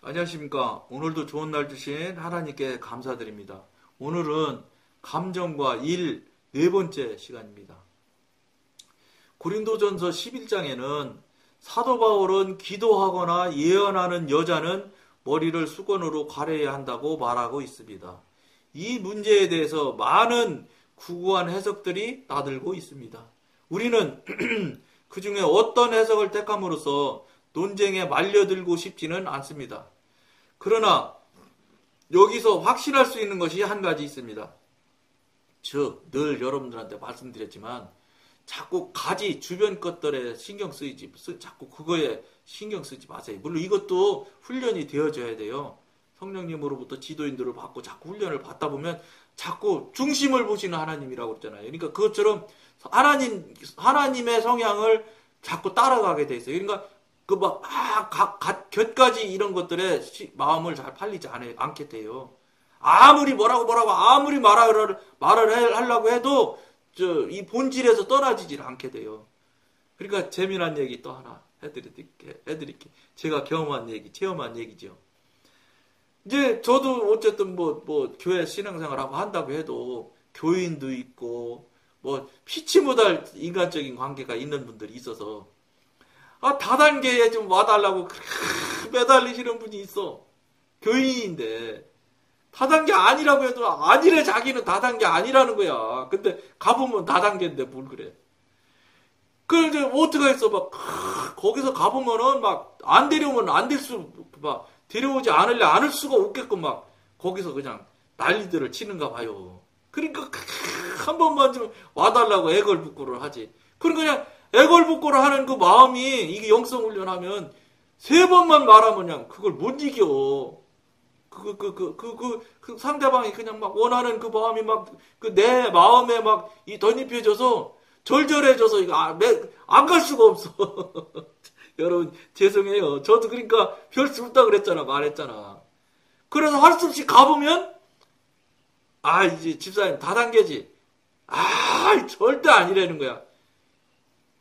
안녕하십니까. 오늘도 좋은 날 주신 하나님께 감사드립니다. 오늘은 감정과 일 네 번째 시간입니다. 고린도전서 11장에는 사도 바울은 기도하거나 예언하는 여자는 머리를 수건으로 가려야 한다고 말하고 있습니다. 이 문제에 대해서 많은 구구한 해석들이 나들고 있습니다. 우리는 그 중에 어떤 해석을 택함으로써 논쟁에 말려들고 싶지는 않습니다. 그러나 여기서 확신할 수 있는 것이 한 가지 있습니다. 즉, 늘 여러분들한테 말씀드렸지만 자꾸 가지 주변 것들에 신경 쓰이지, 자꾸 그거에 신경 쓰지 마세요. 물론 이것도 훈련이 되어져야 돼요. 성령님으로부터 지도인들을 받고 자꾸 훈련을 받다 보면 자꾸 중심을 보시는 하나님이라고 했잖아요. 그러니까 그것처럼 하나님의 성향을 자꾸 따라가게 돼 있어요. 그러니까 곁가지 이런 것들에 마음을 잘 팔리지 않게 돼요. 아무리 뭐라고 아무리 말을 하려고 해도 이 본질에서 떠나지질 않게 돼요. 그러니까 재미난 얘기 또 하나 해드릴게. 제가 경험한 얘기, 체험한 얘기죠. 이제 저도 어쨌든 뭐 교회 신앙생활하고 한다고 해도 교인도 있고 피치 못할 인간적인 관계가 있는 분들이 있어서 다단계에 좀 와달라고 매달리시는 분이 있어. 교인인데 다단계 아니라고 해도 아니래. 자기는 다단계 아니라는 거야. 근데 가보면 다단계인데 뭘 그래. 그래서 어떻게 했어. 거기서 가보면은 안 데려오면 안 될 수, 데려오지 않을 수가 없게끔 거기서 그냥 난리들을 치는가 봐요. 그러니까 한 번만 좀 와달라고 애걸복걸을 하지. 그러니까 그냥 애걸복걸을 하는 그 마음이 이게 영성 훈련하면 3번만 말하면 그냥 그걸 못 이겨. 그 상대방이 그냥 원하는 그 마음이 내 마음에 덧입혀져서 절절해져서 이거 안 갈 수가 없어. 여러분 죄송해요. 저도 그러니까 별 수 없다 그랬잖아. 말했잖아. 그래서 할 수 없이 가보면 이제 집사님 다단계지. 절대 아니라는 거야.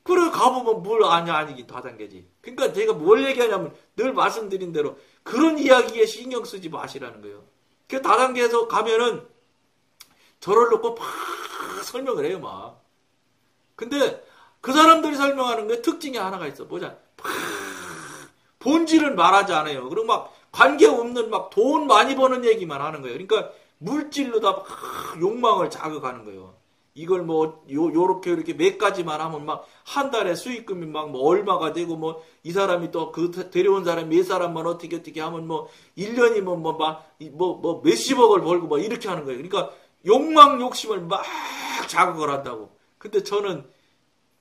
그래 가보면 뭘 아니긴 다단계지. 그러니까 제가 뭘 얘기하냐면 늘 말씀드린 대로 그런 이야기에 신경 쓰지 마시라는 거예요. 그 다단계에서 가면은 저를 놓고 막 설명을 해요. 근데 그 사람들이 설명하는 게 특징이 하나가 있어. 뭐냐? 본질은 말하지 않아요. 그리고 관계없는 돈 많이 버는 얘기만 하는 거예요. 그러니까 물질로 다 욕망을 자극하는 거예요. 이걸 요렇게 몇 가지만 하면 한 달에 수익금이 얼마가 되고 이 사람이 또 데려온 사람이 몇 사람만 어떻게 하면 1년이면 몇십억을 벌고 이렇게 하는 거예요. 그러니까 욕심을 자극을 한다고. 근데 저는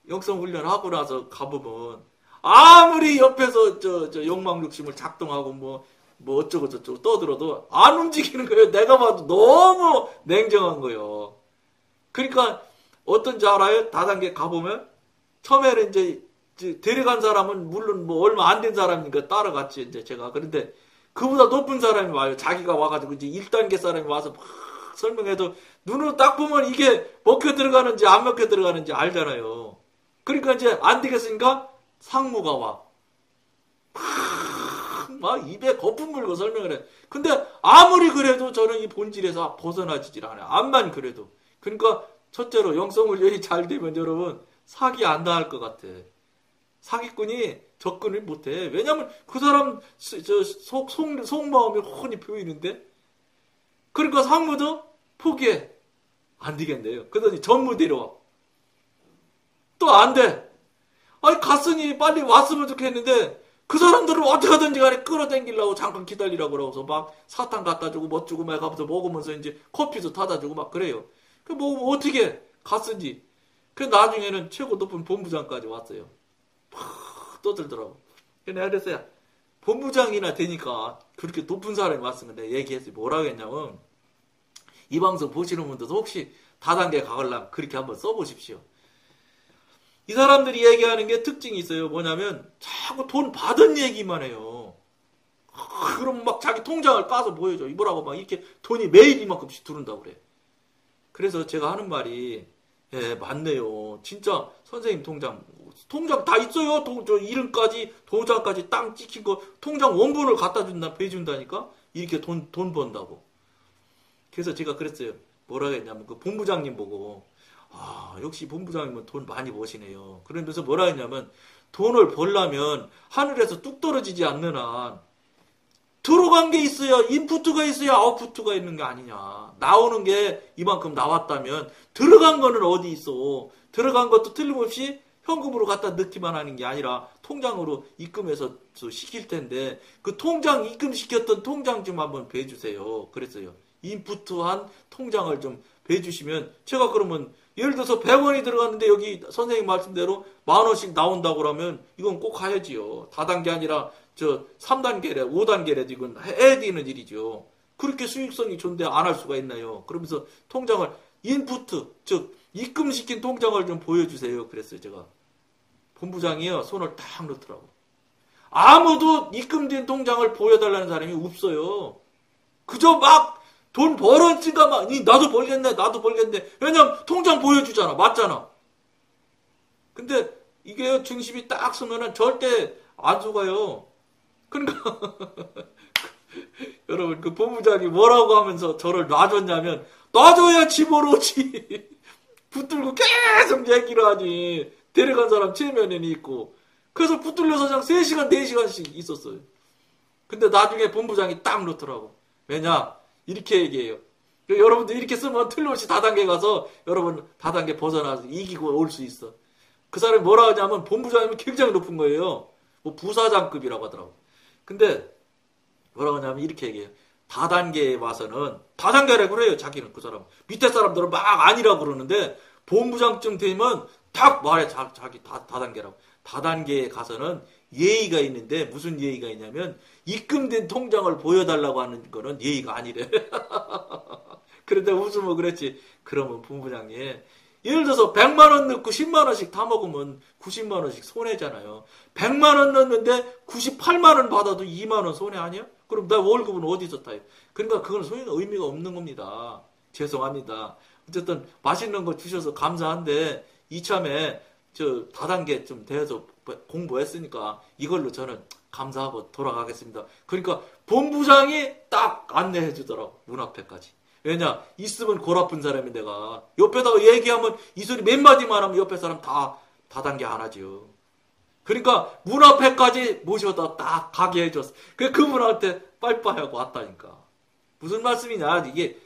영성훈련 하고 나서 가보면 아무리 옆에서 저 욕망 욕심을 작동하고 어쩌고 저쩌고 떠들어도 안 움직이는 거예요. 내가 봐도 너무 냉정한 거예요. 그러니까 어떤지 알아요? 다단계 가보면 처음에는 이제 데려간 사람은 물론 얼마 안 된 사람이니까 따라갔지 이제 제가. 그런데 그보다 높은 사람이 와요. 자기가 와가지고 이제 1단계 사람이 와서 막 설명해도 눈으로 딱 보면 이게 먹혀 들어가는지 안 먹혀 들어가는지 알잖아요. 그러니까 이제 안 되겠으니까 상무가 와. 입에 거품 물고 설명을 해. 근데 아무리 그래도 저는 이 본질에서 벗어나지질 않아요. 암만 그래도. 그러니까 첫째로 영성훈련이 잘 되면 여러분 사기 안 당할 것 같아. 사기꾼이 접근을 못해. 왜냐면 그 사람 속마음이 훤히 보이는데. 그러니까 상무도 포기해. 안 되겠네요. 그러더니 전무 데려와. 또 안 돼. 갔으니 빨리 왔으면 좋겠는데 그 사람들은 어떻게 하든지 간에 끌어당기려고 잠깐 기다리라고 그러고서 사탕 갖다 주고 주고 가면서 먹으면서 이제 커피도 타다 주고 그래요. 어떻게 갔으니. 나중에는 최고 높은 본부장까지 왔어요. 떠들더라고. 내가 그랬어요. 본부장이나 되니까 그렇게 높은 사람이 왔으면 내가 얘기했어요. 뭐라고 했냐면 이 방송 보시는 분들도 혹시 다단계 가려면 그렇게 한번 써보십시오. 이 사람들이 얘기하는 게 특징이 있어요. 뭐냐면 자꾸 돈 받은 얘기만 해요. 그럼 자기 통장을 까서 보여줘. 뭐라고 이렇게 돈이 매일 이만큼씩 들어온다고 그래. 그래서 제가 하는 말이 맞네요. 진짜 선생님 통장 통장 다 있어요. 저 이름까지, 도장까지 땅 찍힌 거, 통장 원본을 갖다 준다, 배준다니까? 이렇게 돈 번다고. 그래서 제가 그랬어요. 뭐라 했냐면, 그 본부장님 보고, 역시 본부장님은 돈 많이 버시네요. 그러면서 뭐라 했냐면, 돈을 벌려면 하늘에서 뚝 떨어지지 않는 한, 들어간 게 있어야, 인푸트가 있어야 아웃푸트가 있는 게 아니냐. 나오는 게 이만큼 나왔다면, 들어간 거는 어디 있어. 들어간 것도 틀림없이 현금으로 갖다 넣기만 하는 게 아니라 통장으로 입금해서 시킬 텐데 그 통장 입금시켰던 통장 좀 한번 배주세요. 그랬어요. 인푸트한 통장을 좀 배주시면 제가 그러면 예를 들어서 100원이 들어갔는데 여기 선생님 말씀대로 10,000원씩 나온다고 그러면 이건 꼭 가야지요. 다단계 아니라 3단계래 5단계래도 이건 해야 되는 일이죠. 그렇게 수익성이 좋은데 안 할 수가 있나요? 그러면서 통장을 인푸트 즉 입금시킨 통장을 좀 보여주세요. 그랬어요. 제가. 본부장이요. 손을 딱 놓더라고. 아무도 입금된 통장을 보여달라는 사람이 없어요. 그저 막 돈 벌었으니까 막 나도 벌겠네. 나도 벌겠네. 왜냐면 통장 보여주잖아. 맞잖아. 근데 이게 중심이 딱 서면은 절대 안 속아요. 그러니까 여러분 그 본부장이 뭐라고 하면서 저를 놔줬냐면 놔줘야 집어넣지. 붙들고 계속 얘기를 하니 데려간 사람 체면에는 있고 그래서 붙들려서 그냥 3시간 4시간씩 있었어요. 근데 나중에 본부장이 딱 놓더라고. 왜냐 이렇게 얘기해요. 여러분들 이렇게 쓰면 틀림없이 다단계 가서 여러분 다단계 벗어나서 이기고 올 수 있어. 그 사람이 뭐라 하냐면 본부장이면 굉장히 높은 거예요. 뭐 부사장급이라고 하더라고. 근데 뭐라고 하냐면 이렇게 얘기해요. 다단계에 와서는 다단계라고 그래요. 자기는 그 사람. 밑에 사람들은 막 아니라고 그러는데 본부장쯤 되면 딱 말해. 자기 다단계라고. 다단계에 가서는 예의가 있는데 무슨 예의가 있냐면 입금된 통장을 보여달라고 하는 거는 예의가 아니래. 그런데 웃으면 그랬지. 그러면 본부장님 예를 들어서 100만 원 넣고 10만 원씩 다 먹으면 90만 원씩 손해잖아요. 100만 원 넣는데 98만 원 받아도 2만 원 손해 아니야? 그럼 나 월급은 어디서 타요? 그러니까 그건 의미가 없는 겁니다. 죄송합니다. 어쨌든 맛있는 거 주셔서 감사한데 이참에 다단계 좀 대해서 공부했으니까 이걸로 저는 감사하고 돌아가겠습니다. 그러니까 본부장이 딱 안내해 주더라고. 문 앞에까지. 왜냐 있으면 골 아픈 사람이 내가 옆에다가 얘기하면 이 소리 몇 마디만 하면 옆에 사람 다 다단계 안 하죠. 그러니까 문 앞에까지 모셔다 딱 가게 해줬어. 그분한테 빠이빠이하고 왔다니까. 무슨 말씀이냐 이게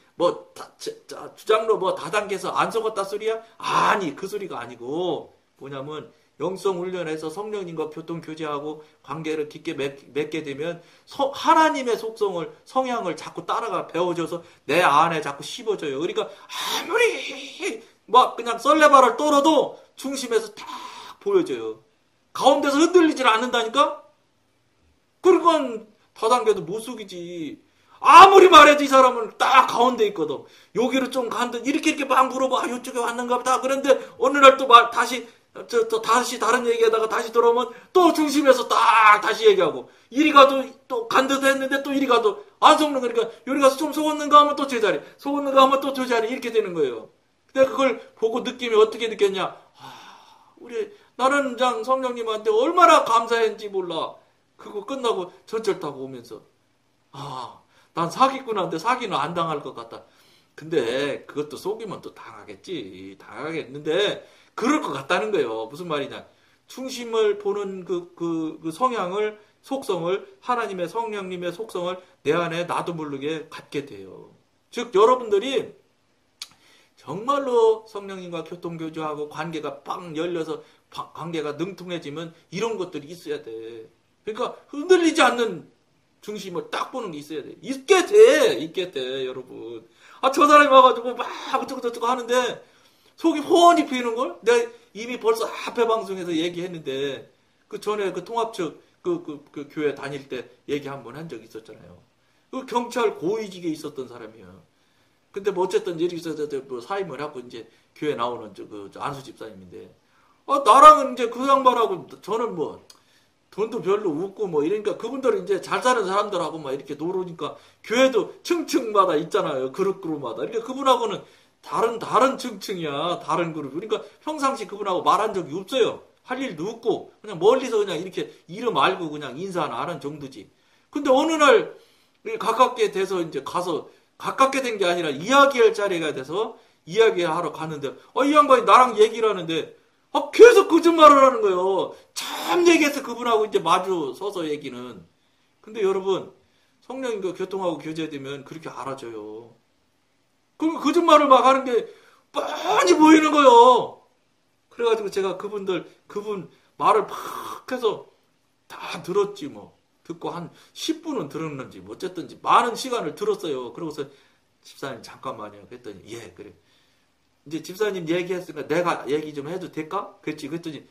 주장로 다단계에서 안 속았다 소리야? 아니 그 소리가 아니고 뭐냐면 영성훈련에서 성령님과 교통교제하고 관계를 깊게 맺게 되면 하나님의 속성을 성향을 자꾸 따라가 배워줘서 내 안에 자꾸 씹어줘요. 그러니까 아무리 그냥 썰레발을 떨어도 중심에서 딱 보여줘요. 가운데서 흔들리질 않는다니까? 그러니까 다단계도 못 속이지. 아무리 말해도 이 사람은 딱 가운데 있거든. 여기를 좀 간다. 이렇게 막 물어봐. 이쪽에 왔는가 보다. 그런데 어느 날 또 다시 다른 얘기하다가 다시 돌아오면 또 중심에서 딱 다시 얘기하고 이리 가도 또 간 듯 했는데 또 이리 가도 안 속는 거니까 여기 가서 좀 속았는가 하면 또 제자리 속았는가 하면 또 저 자리 이렇게 되는 거예요. 근데 그걸 보고 느낌이 어떻게 느꼈냐? 나는 장 성령님한테 얼마나 감사했는지 몰라. 그거 끝나고 전철 타고 오면서 난 사기꾼한테 사기는 안 당할 것 같다. 근데 그것도 속이면 또 당하겠지. 당하겠는데 그럴 것 같다는 거예요. 무슨 말이냐. 중심을 보는 그 성향을, 속성을, 하나님의 성령님의 속성을 내 안에 나도 모르게 갖게 돼요. 즉, 여러분들이 정말로 성령님과 교통교제하고 관계가 빵 열려서 관계가 능통해지면 이런 것들이 있어야 돼. 그러니까 흔들리지 않는 중심을 딱 보는 게 있어야 돼. 있게 돼, 여러분. 저 사람이 와가지고 막 어쩌고저쩌고 하는데 속이 훤히 비는걸? 내가 이미 벌써 앞에 방송에서 얘기했는데, 그 전에 그 통합측, 그 교회 다닐 때 얘기 한번 한 적이 있었잖아요. 그 경찰 고위직에 있었던 사람이에요. 근데 어쨌든 이렇게 있어서 사임을 하고 이제 교회 나오는 안수 집사님인데, 나랑은 이제 그 양반하고 저는 돈도 별로 없고 이러니까 그분들은 이제 잘 사는 사람들하고 이렇게 놀으니까 교회도 층층마다 있잖아요. 그룹마다. 그러니까 그분하고는 다른 층층이야. 다른 그룹. 그러니까 평상시 그분하고 말한 적이 없어요. 할 일도 없고 그냥 멀리서 그냥 이렇게 이름 알고 그냥 인사나 하는 정도지. 근데 어느 날 가깝게 돼서 이제 가서 가깝게 된 게 아니라 이야기할 자리가 돼서 이야기하러 갔는데 이 양반이 나랑 얘기를 하는데 계속 거짓말을 하는 거예요. 참 얘기해서 그분하고 이제 마주 서서 얘기는. 근데 여러분 성령님과 교통하고 교제되면 그렇게 알아줘요. 그럼 거짓말을 막 하는 게 뻔히 보이는 거예요. 그래가지고 제가 그분 말을 팍 해서 다 들었지 뭐. 듣고 한 10분은 들었는지 뭐 어쨌든지 많은 시간을 들었어요. 그러고서 집사님 잠깐만요. 그랬더니 예 그래. 이제 집사님 얘기했으니까 내가 얘기 좀 해도 될까? 그랬더니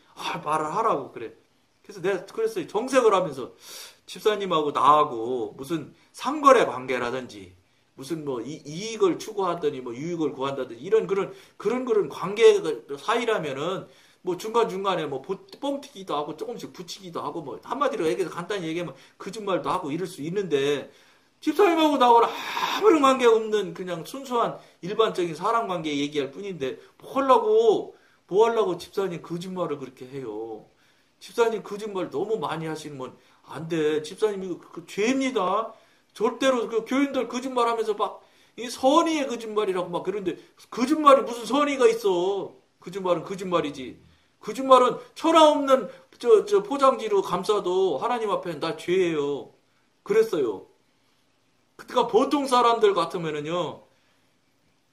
말을 하라고 그래. 그래서 내가 그랬어요. 정색을 하면서 집사님하고 나하고 무슨 상거래 관계라든지 무슨 뭐 이익을 추구하더니 뭐 유익을 구한다든지 이런 그런 관계 사이라면은 뭐 중간중간에 뭐 뻥튀기도 하고 조금씩 붙이기도 하고 뭐 한마디로 얘기해서 간단히 얘기하면 거짓말도 하고 이럴 수 있는데 집사님하고 나하고는 아무런 관계 없는 그냥 순수한 일반적인 사람 관계 얘기할 뿐인데 뭐 하려고 집사님 거짓말을 그렇게 해요. 집사님 거짓말 너무 많이 하시면 안 돼. 집사님 이거 죄입니다. 절대로 그 교인들 거짓말하면서 막 이 선의의 거짓말이라고 막 그러는데 거짓말이 무슨 선의가 있어. 거짓말은 거짓말이지. 거짓말은 천하 없는 저 포장지로 감싸도 하나님 앞에 나 죄예요. 그랬어요. 그러니까 보통 사람들 같으면은요.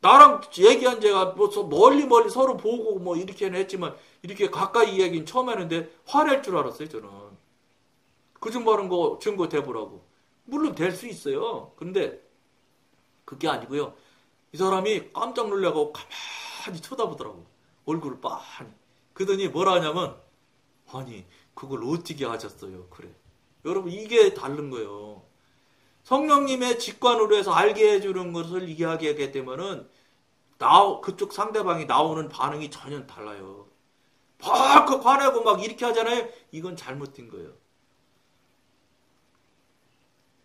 나랑 얘기한 제가 뭐 멀리 서로 보고 뭐 이렇게는 했지만 이렇게 가까이 이야기는 처음 하는데 화낼 줄 알았어요, 저는. 거짓말은 거 증거 대보라고. 물론 될 수 있어요. 근데 그게 아니고요. 이 사람이 깜짝 놀라고 가만히 쳐다보더라고. 얼굴을 빤히. 그러더니 뭐라 하냐면 아니 그걸 어떻게 하셨어요? 그래. 여러분 이게 다른 거예요. 성령님의 직관으로 해서 알게 해주는 것을 이야기하게 되면은 그쪽 상대방이 나오는 반응이 전혀 달라요. 막 화내고 막 이렇게 하잖아요. 이건 잘못된 거예요.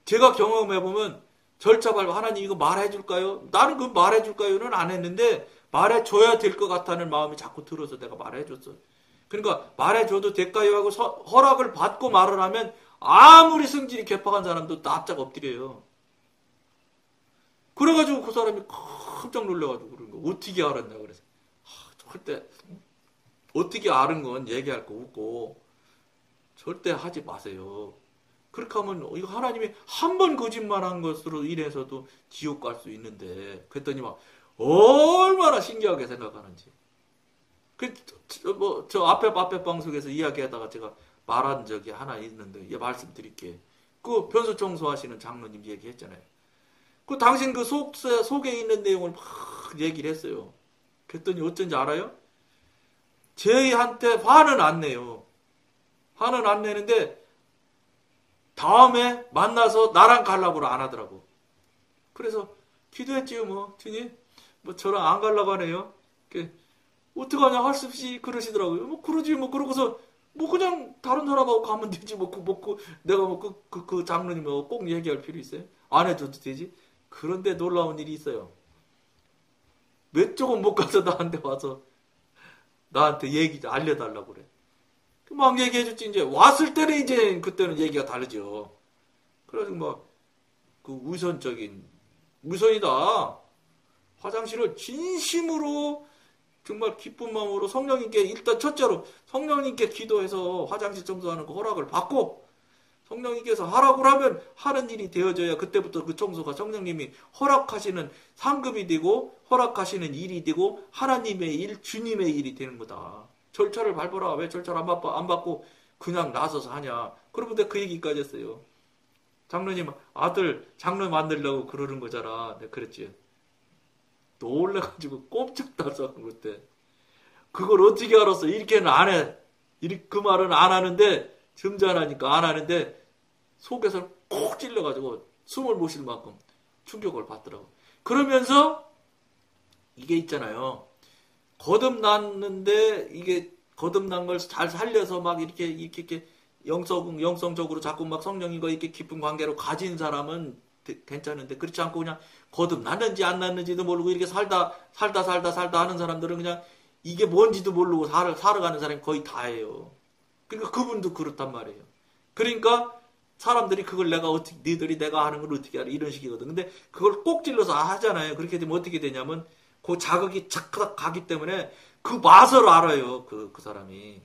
제가 경험해보면 절차 밟고 하나님 이거 말해줄까요? 나는 그 말해줄까요는 안 했는데 말해줘야 될 것 같다는 마음이 자꾸 들어서 내가 말해줬어. 그러니까 말해줘도 될까요? 하고 허락을 받고 말을 하면 아무리 성질이 개팍한 사람도 납작 엎드려요. 그래가지고 그 사람이 깜짝 놀래가지고 그런 거 어떻게 알았냐 그래서 절대 어떻게 아는 건 얘기할 거 없고 절대 하지 마세요. 그렇게 하면 이거 하나님이 한 번 거짓말한 것으로 인해서도 지옥 갈 수 있는데 그랬더니 막 얼마나 신기하게 생각하는지. 저 앞에 방송에서 이야기하다가 제가 말한 적이 하나 있는데 말씀드릴게. 그 변소 청소하시는 장로님 얘기했잖아요. 그 당신 그 속에 있는 내용을 막 얘기를 했어요. 그랬더니 어쩐지 알아요? 저희한테 화는 안 내요. 화는 안 내는데 다음에 만나서 나랑 가려고 안 하더라고. 그래서 기도했지요 뭐. 주님 뭐 저랑 안 가려고 하네요. 어떡하냐 할 수 없이 그러시더라고요. 뭐 그러지 뭐. 그러고서 뭐 그냥 다른 사람하고 가면 되지 뭐. 내가 뭐 그 장로님하고 꼭 얘기할 필요 있어요? 안 해줘도 되지. 그런데 놀라운 일이 있어요. 몇 조금 못 가서 나한테 와서 나한테 얘기 알려달라고 그래. 막 얘기해줬지. 이제 왔을 때는 이제 그때는 얘기가 다르죠. 그래가지고 막 그 우선이다. 화장실을 진심으로 정말 기쁜 마음으로 성령님께 일단 첫째로 성령님께 기도해서 화장실 청소하는 거 허락을 받고 성령님께서 하라고 하면 하는 일이 되어져야 그때부터 그 청소가 성령님이 허락하시는 상급이 되고 허락하시는 일이 되고 하나님의 일, 주님의 일이 되는 거다. 절차를 밟아라. 왜 절차를 안 받고 그냥 나서서 하냐. 그러면 내가 그 얘기까지 했어요. 장로님 아들 장로 만들려고 그러는 거잖아. 내가 그랬지. 놀래가지고 꼼짝 달싹한 그때. 그걸 어떻게 알았어? 이렇게는 안 해. 그 말은 안 하는데 점잖으니까 안 하는데 속에서 콕 찔러가지고 숨을 못 쉴 만큼 충격을 받더라고. 그러면서 이게 있잖아요. 거듭났는데 이게 거듭난 걸 잘 살려서 막 이렇게 영성적으로 자꾸 막 성령님과 이렇게 깊은 관계로 가진 사람은 괜찮은데 그렇지 않고 그냥 거듭났는지 안 났는지도 모르고 이렇게 살다 하는 사람들은 그냥 이게 뭔지도 모르고 살아가는 사람이 거의 다예요. 그러니까 그분도 그렇단 말이에요. 그러니까 사람들이 그걸 니들이 내가 하는 걸 어떻게 알아? 이런 식이거든. 근데 그걸 꼭 찔러서 하잖아요. 그렇게 되면 어떻게 되냐면 그 자극이 착 가기 때문에 그 맛을 알아요. 그 사람이.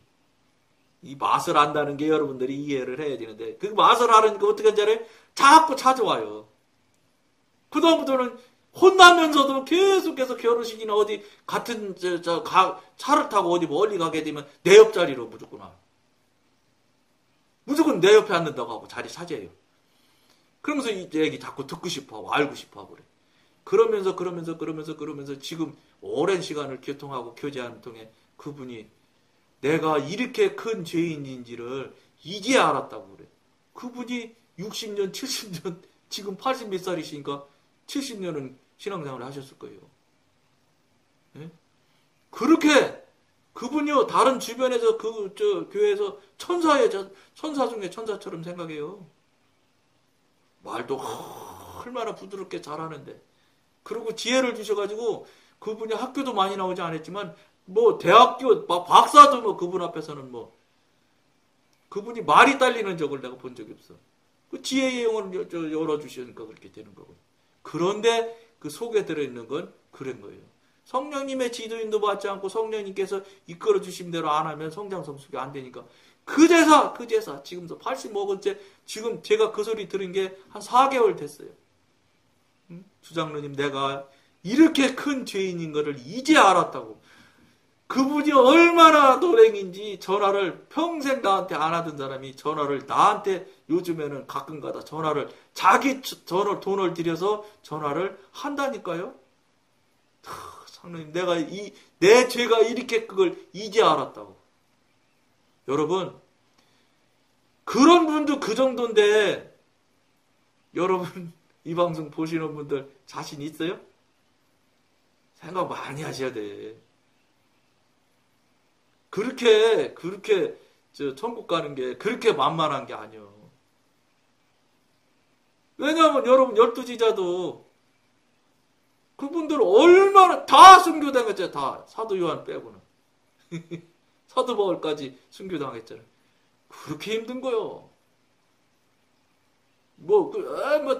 이 맛을 안다는 게 여러분들이 이해를 해야 되는데 그 맛을 알으니까 어떻게 하는지 알아요? 자꾸 찾아와요. 그다음부터는 혼나면서도 계속해서 결혼식이나 어디 같은 차를 타고 어디 멀리 가게 되면 내 옆자리로 무조건 와요. 무조건 내 옆에 앉는다고 하고 자리 차지해요. 그러면서 이 얘기 자꾸 듣고 싶어 하고 알고 싶어 하고 그래. 그러면서 지금 오랜 시간을 교통하고 교제하는 통에 그분이 내가 이렇게 큰 죄인인지를 이제 알았다고 그래. 그분이 60년, 70년, 지금 80 몇 살이시니까 70년은 신앙생활을 하셨을 거예요. 네? 그렇게 그분이요 다른 주변에서 교회에서 천사 중에 천사처럼 생각해요. 말도 얼마나 부드럽게 잘하는데. 그리고 지혜를 주셔가지고 그분이 학교도 많이 나오지 않았지만 뭐 대학교 박사도 뭐 그분 앞에서는 뭐 그분이 말이 딸리는 적을 내가 본 적이 없어. 그 지혜의 영을 열어주시니까 그렇게 되는 거고. 그런데 그 속에 들어있는 건 그런 거예요. 성령님의 지도인도 받지 않고 성령님께서 이끌어 주신 대로 안 하면 성장 성숙이 안 되니까 그 제사 지금도 85번째 지금 제가 그 소리 들은 게 한 4개월 됐어요. 주장로님 내가 이렇게 큰 죄인인 거를 이제 알았다고. 그분이 얼마나 노랭인지 전화를 평생 나한테 안 하던 사람이 전화를 나한테 요즘에는 가끔가다 전화를 자기 돈을 들여서 전화를 한다니까요. 장로님 내가 내 죄가 이렇게 그걸 이제 알았다고. 여러분 그런 분도 그 정도인데 여러분 이 방송 보시는 분들 자신 있어요? 생각 많이 하셔야 돼. 그렇게 천국 가는 게 그렇게 만만한 게 아니요. 왜냐하면 여러분 12지자도 그분들 얼마나 다 순교당했잖아요. 다 사도 요한 빼고는. 사도 바울까지 순교당했잖아요. 그렇게 힘든 거요. 뭐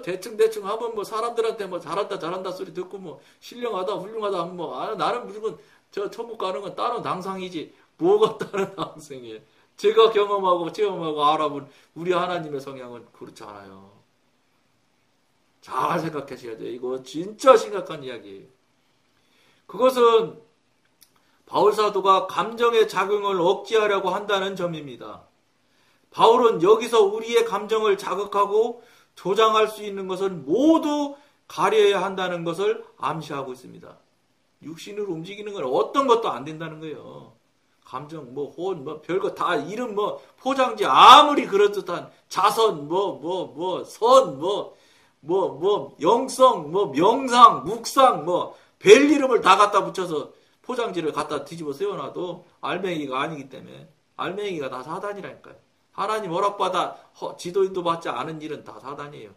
대충 하면 뭐 사람들한테 뭐 잘한다 소리 듣고 뭐 신령하다 훌륭하다 하면 뭐 나는 무조건 저 천국 가는 건 다른 당상이지. 뭐가 다른 당상이에요. 제가 체험하고 알아본 우리 하나님의 성향은 그렇지 않아요. 잘 생각하셔야 돼요. 이거 진짜 심각한 이야기예요. 그것은 바울사도가 감정의 작용을 억제하려고 한다는 점입니다. 바울은 여기서 우리의 감정을 자극하고 조장할 수 있는 것을 모두 가려야 한다는 것을 암시하고 있습니다. 육신으로 움직이는 건 어떤 것도 안 된다는 거예요. 감정, 혼, 별거 다 이름 포장지 아무리 그럴듯한 자선, 선, 영성, 명상, 묵상, 별 이름을 다 갖다 붙여서 포장지를 갖다 뒤집어 세워놔도 알맹이가 아니기 때문에 알맹이가 다 사단이라니까요. 하나님 허락받아 지도인도 받지 않은 일은 다 사단이에요.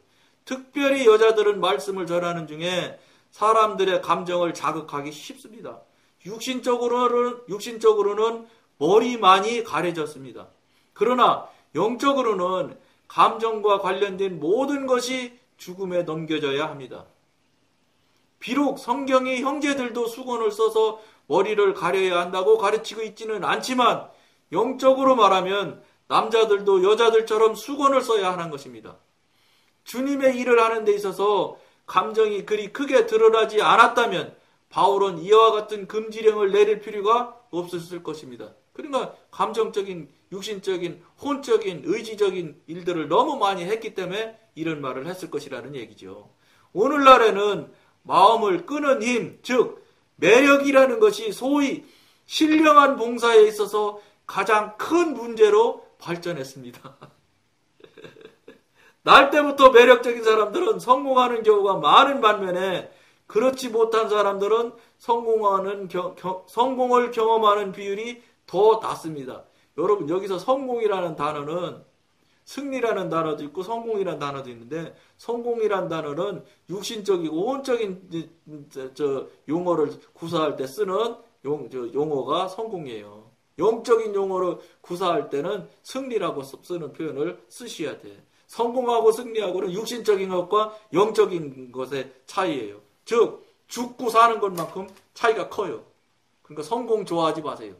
특별히 여자들은 말씀을 전하는 중에 사람들의 감정을 자극하기 쉽습니다. 육신적으로는 머리만이 가려졌습니다. 그러나 영적으로는 감정과 관련된 모든 것이 죽음에 넘겨져야 합니다. 비록 성경이 형제들도 수건을 써서 머리를 가려야 한다고 가르치고 있지는 않지만 영적으로 말하면 남자들도 여자들처럼 수건을 써야 하는 것입니다. 주님의 일을 하는 데 있어서 감정이 그리 크게 드러나지 않았다면 바울은 이와 같은 금지령을 내릴 필요가 없었을 것입니다. 그러니까 감정적인, 육신적인, 혼적인, 의지적인 일들을 너무 많이 했기 때문에 이런 말을 했을 것이라는 얘기죠. 오늘날에는 마음을 끄는 힘, 즉 매력이라는 것이 소위 신령한 봉사에 있어서 가장 큰 문제로 발전했습니다. 날 때부터 매력적인 사람들은 성공하는 경우가 많은 반면에 그렇지 못한 사람들은 성공을 경험하는 비율이 더 낮습니다. 여러분 여기서 성공이라는 단어는 승리라는 단어도 있고 성공이라는 단어도 있는데 성공이라는 단어는 육신적이고 혼적인 용어를 구사할 때 쓰는 용어가 성공이에요. 영적인 용어로 구사할 때는 승리라고 쓰는 표현을 쓰셔야 돼. 성공하고 승리하고는 육신적인 것과 영적인 것의 차이예요. 즉 죽고 사는 것만큼 차이가 커요. 그러니까 성공 좋아하지 마세요.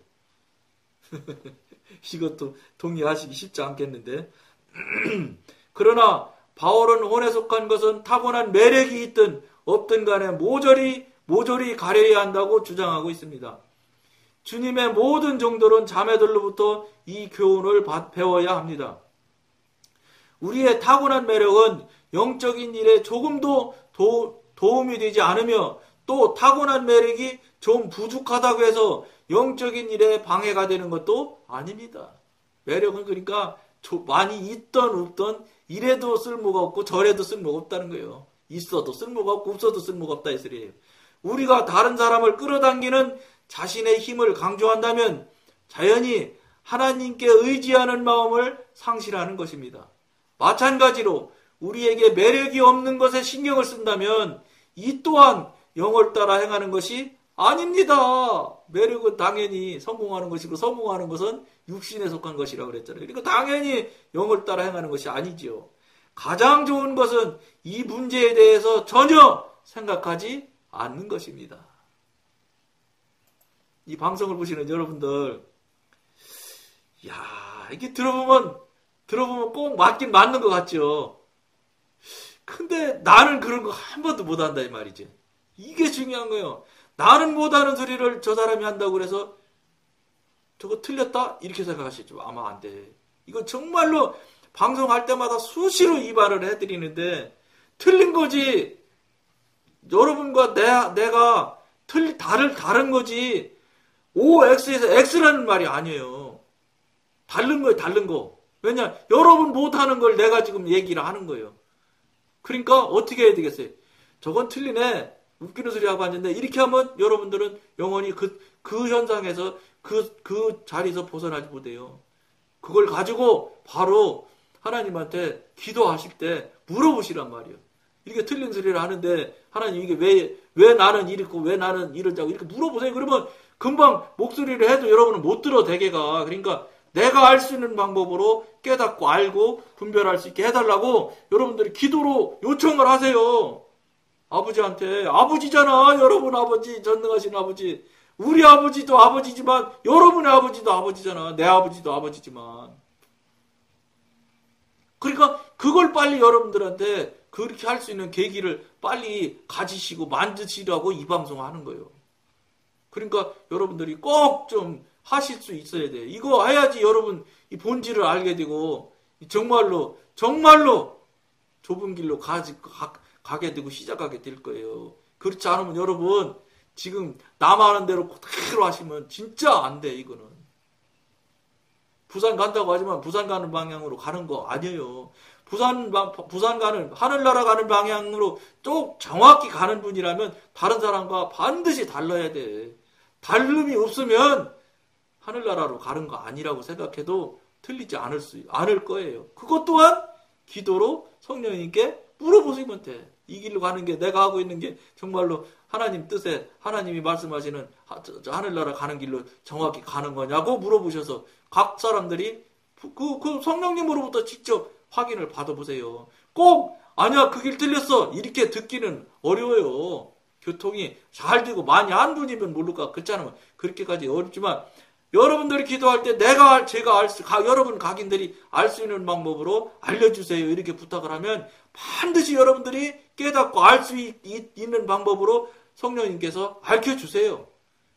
이것도 동의하시기 쉽지 않겠는데. 그러나 바울은 혼에 속한 것은 타고난 매력이 있든 없든 간에 모조리 가려야 한다고 주장하고 있습니다. 주님의 모든 종들은 자매들로부터 이 교훈을 배워야 합니다. 우리의 타고난 매력은 영적인 일에 조금도 도움이 되지 않으며 또 타고난 매력이 좀 부족하다고 해서 영적인 일에 방해가 되는 것도 아닙니다. 매력은 그러니까 많이 있던 없던 이래도 쓸모가 없고 저래도 쓸모가 없다는 거예요. 있어도 쓸모가 없고 없어도 쓸모가 없다 이 소리예요. 우리가 다른 사람을 끌어당기는 자신의 힘을 강조한다면 자연히 하나님께 의지하는 마음을 상실하는 것입니다. 마찬가지로 우리에게 매력이 없는 것에 신경을 쓴다면 이 또한 영을 따라 행하는 것이 아닙니다. 매력은 당연히 성공하는 것이고 성공하는 것은 육신에 속한 것이라고 그랬잖아요. 그러니까 당연히 영을 따라 행하는 것이 아니지요. 가장 좋은 것은 이 문제에 대해서 전혀 생각하지 않는 것입니다. 이 방송을 보시는 여러분들, 이게 들어보면 꼭 맞긴 맞는 것 같죠. 근데 나는 그런 거 한 번도 못한다 이 말이지. 이게 중요한 거예요. 나는 못하는 소리를 저 사람이 한다고 그래서 저거 틀렸다? 이렇게 생각하시죠. 아마 안 돼. 이거 정말로 방송할 때마다 수시로 이 말을 해드리는데 틀린 거지. 여러분과 내가 다른 거지. OX에서 X라는 말이 아니에요. 다른 거예요, 다른 거. 왜냐, 여러분 못하는 걸 내가 지금 얘기를 하는 거예요. 그러니까 어떻게 해야 되겠어요? 저건 틀리네. 웃기는 소리 하고 앉았는데 이렇게 하면 여러분들은 영원히 그 현상에서 그 자리에서 벗어나지 못해요. 그걸 가지고 바로 하나님한테 기도하실 때 물어보시란 말이에요. 이렇게 틀린 소리를 하는데 하나님 이게 왜 나는 이렇고 왜 나는 이러자고 이렇게 물어보세요. 그러면 금방 목소리를 해도 여러분은 못 들어 대개가. 그러니까 내가 알 수 있는 방법으로 깨닫고 알고 분별할 수 있게 해달라고 여러분들이 기도로 요청을 하세요. 아버지한테. 아버지잖아. 여러분 아버지. 전능하신 아버지. 우리 아버지도 아버지지만 여러분의 아버지도 아버지잖아. 내 아버지도 아버지지만. 그러니까 그걸 빨리 여러분들한테 그렇게 할 수 있는 계기를 빨리 가지시고 만드시라고 이 방송을 하는 거예요. 그러니까 여러분들이 꼭 좀 하실 수 있어야 돼요. 이거 해야지 여러분 이 본질을 알게 되고 정말로 좁은 길로 가게 되고 시작하게 될 거예요. 그렇지 않으면 여러분 지금 남하는 대로 그대로 하시면 진짜 안 돼. 이거는 부산 간다고 하지만 부산 가는 방향으로 가는 거 아니에요. 부산 가는 하늘나라 가는 방향으로 쭉 정확히 가는 분이라면 다른 사람과 반드시 달라야 돼. 다름이 없으면 하늘나라로 가는 거 아니라고 생각해도 틀리지 않을 거예요. 그것 또한 기도로 성령님께 물어보시면 돼. 이 길로 가는 게 내가 하고 있는 게 정말로 하나님 뜻에 하나님이 말씀하시는 하늘나라 가는 길로 정확히 가는 거냐고 물어보셔서 각 사람들이 그 성령님으로부터 직접 확인을 받아보세요. 꼭 아니야 그 길 틀렸어 이렇게 듣기는 어려워요. 교통이 잘 되고 많이 한 분이면 모를까 그렇지 않으면 그렇게까지 어렵지만 여러분들이 기도할 때 여러분 각인들이 알 수 있는 방법으로 알려주세요. 이렇게 부탁을 하면 반드시 여러분들이 깨닫고 알 수 있는 방법으로 성령님께서 알려주세요.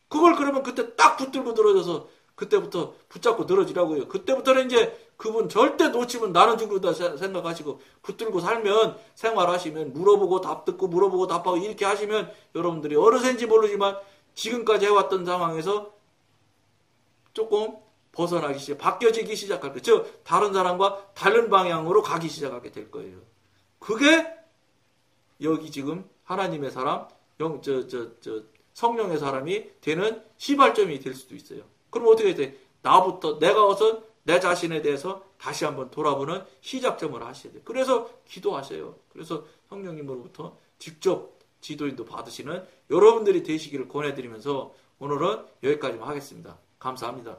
그걸 그러면 그때 딱 붙들고 늘어져서 그때부터 붙잡고 늘어지라고요. 그때부터는 이제 그분 절대 놓치면 나는 죽는다 생각하시고 붙들고 살면 생활하시면 물어보고 답 듣고 물어보고 답하고 이렇게 하시면 여러분들이 어느샌지 모르지만 지금까지 해왔던 상황에서 조금 벗어나기 바뀌어지기 시작할 거예요. 즉 다른 사람과 다른 방향으로 가기 시작하게 될 거예요. 그게 여기 지금 하나님의 사람, 성령의 사람이 되는 시발점이 될 수도 있어요. 그럼 어떻게 돼? 내가 어서 내 자신에 대해서 다시 한번 돌아보는 시작점을 하셔야 돼요. 그래서 기도하세요. 그래서 성령님으로부터 직접 지도인도 받으시는 여러분들이 되시기를 권해드리면서 오늘은 여기까지만 하겠습니다. 감사합니다.